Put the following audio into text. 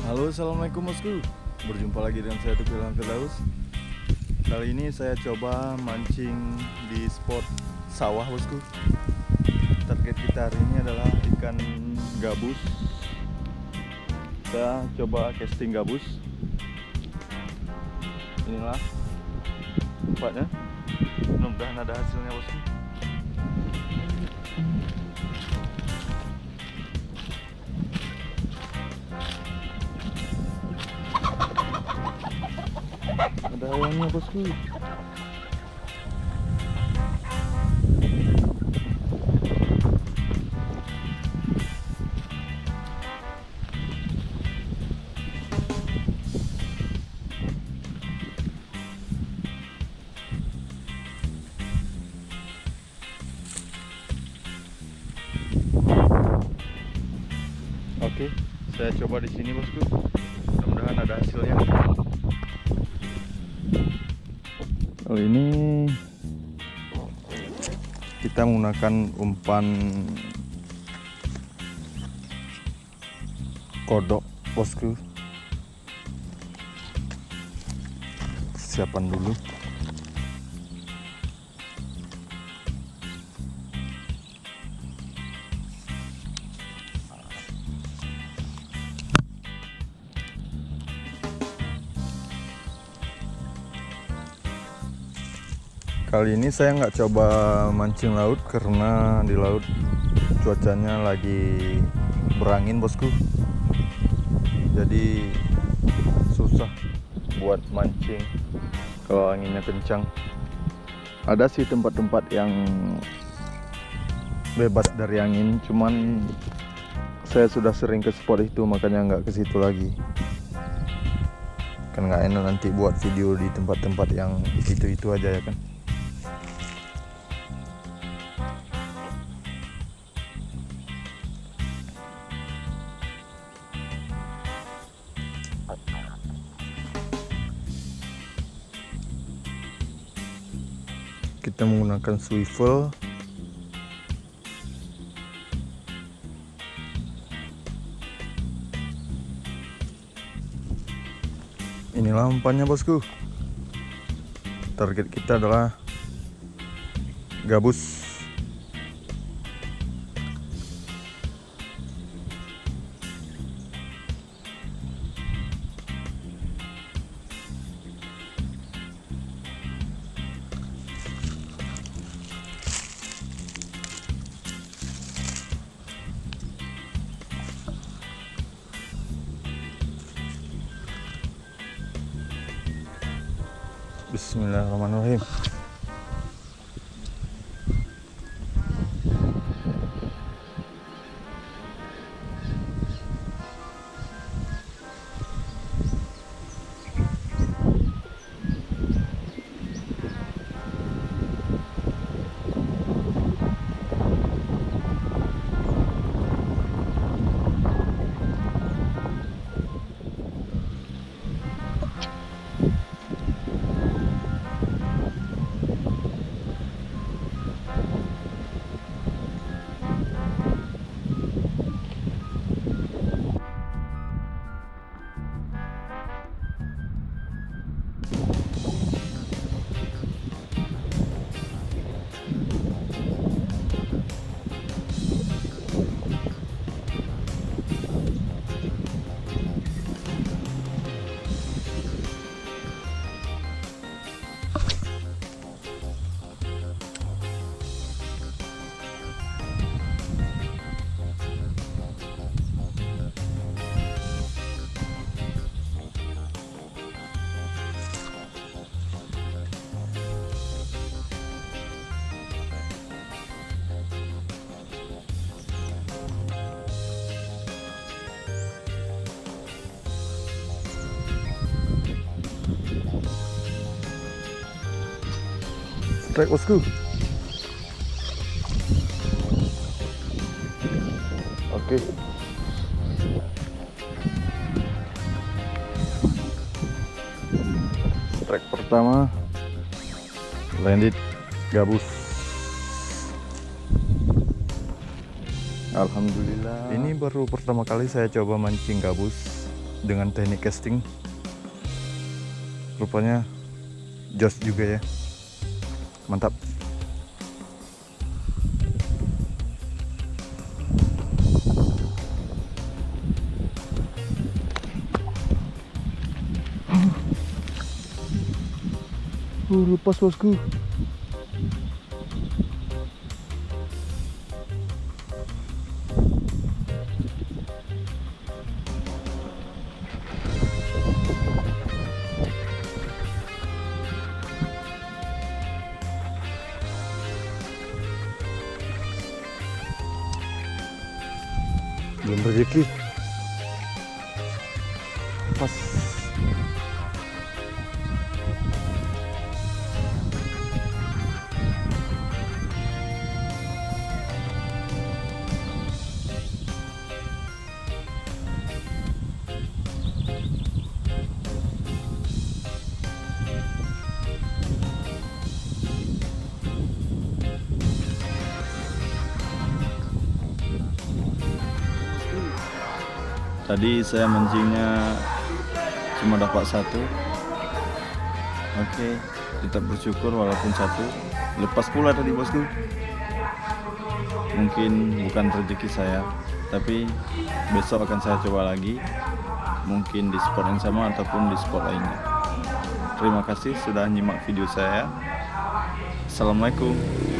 Halo, assalamualaikum bosku. Berjumpa lagi dengan saya Teguh Ilham Firdaus. Kali ini saya coba mancing di spot sawah bosku. Target kita hari ini adalah ikan gabus. Saya coba casting gabus. Inilah tempatnya. Mudah-mudahan ada hasilnya bosku. Ada ayamnya bosku. Oke, saya coba di sini bosku. Mudah-mudahan ada hasilnya. Kali ini kita menggunakan umpan kodok bosku. Siapan dulu. Kali ini saya nggak coba mancing laut karena di laut cuacanya lagi berangin bosku. Jadi susah buat mancing kalau anginnya kencang. Ada sih tempat-tempat yang bebas dari angin, cuman saya sudah sering ke spot itu makanya nggak ke situ lagi. Kan nggak enak nanti buat video di tempat-tempat yang itu aja ya kan. Kita menggunakan swivel. Inilah umpannya bosku. Target kita adalah gabus. Bismillahirrahmanirrahim. Strike bosku. Oke. Strike pertama landed gabus. Alhamdulillah. Ini baru pertama kali saya coba mancing gabus. dengan teknik casting. Rupanya jos juga ya, mantap. Lepas bosku. Belum rezeki. Pas. Tadi saya mancingnya cuma dapat satu. Oke, tetap bersyukur walaupun satu. Lepas pula tadi bosku. Mungkin bukan rezeki saya, tapi besok akan saya coba lagi. Mungkin di spot yang sama ataupun di spot lainnya. Terima kasih sudah nyimak video saya. Assalamualaikum.